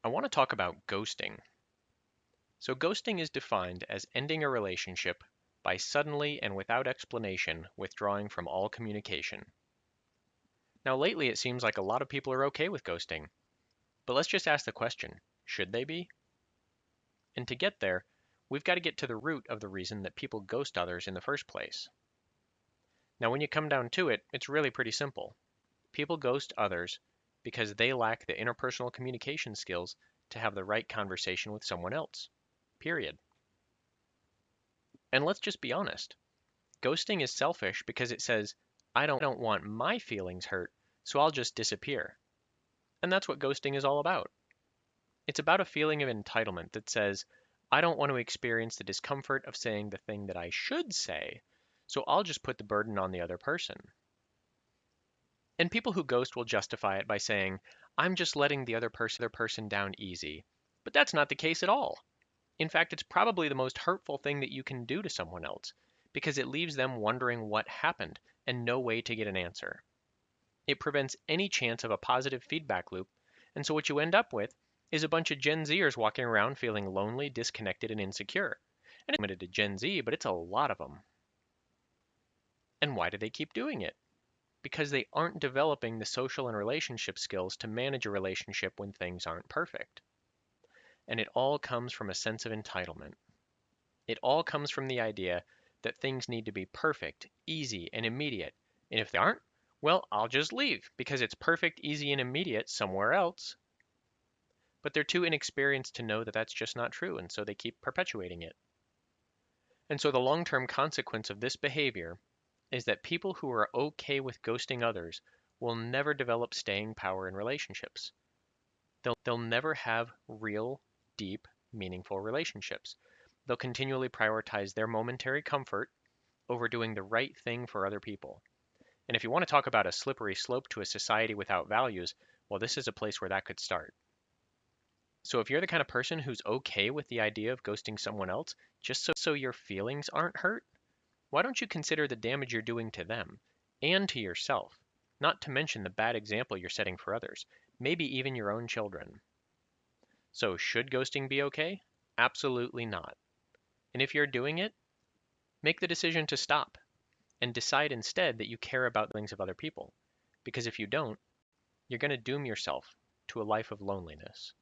I want to talk about ghosting. So, ghosting is defined as ending a relationship by suddenly and without explanation withdrawing from all communication. Now, lately it seems like a lot of people are okay with ghosting, but let's just ask the question, should they be? And to get there, we've got to get to the root of the reason that people ghost others in the first place. Now, when you come down to it, it's really pretty simple. People ghost others because they lack the interpersonal communication skills to have the right conversation with someone else. Period. And let's just be honest. Ghosting is selfish because it says, I don't want my feelings hurt, so I'll just disappear. And that's what ghosting is all about. It's about a feeling of entitlement that says, I don't want to experience the discomfort of saying the thing that I should say, so I'll just put the burden on the other person. And people who ghost will justify it by saying, I'm just letting the other person down easy. But that's not the case at all. In fact, it's probably the most hurtful thing that you can do to someone else because it leaves them wondering what happened and no way to get an answer. It prevents any chance of a positive feedback loop, and so what you end up with is a bunch of Gen Zers walking around feeling lonely, disconnected, and insecure. And it's limited to Gen Z, but it's a lot of them. And why do they keep doing it? Because they aren't developing the social and relationship skills to manage a relationship when things aren't perfect. And it all comes from a sense of entitlement. It all comes from the idea that things need to be perfect, easy, and immediate. And if they aren't, well, I'll just leave because it's perfect, easy, and immediate somewhere else. But they're too inexperienced to know that that's just not true, and so they keep perpetuating it. And so the long term consequence of this behavior is that people who are okay with ghosting others will never develop staying power in relationships. They'll never have real, deep, meaningful relationships. They'll continually prioritize their momentary comfort over doing the right thing for other people. And if you want to talk about a slippery slope to a society without values, well, this is a place where that could start. So if you're the kind of person who's okay with the idea of ghosting someone else just so your feelings aren't hurt, why don't you consider the damage you're doing to them and to yourself, not to mention the bad example you're setting for others, maybe even your own children. So should ghosting be okay? Absolutely not. And if you're doing it, make the decision to stop and decide instead that you care about the feelings of other people. Because if you don't, you're going to doom yourself to a life of loneliness.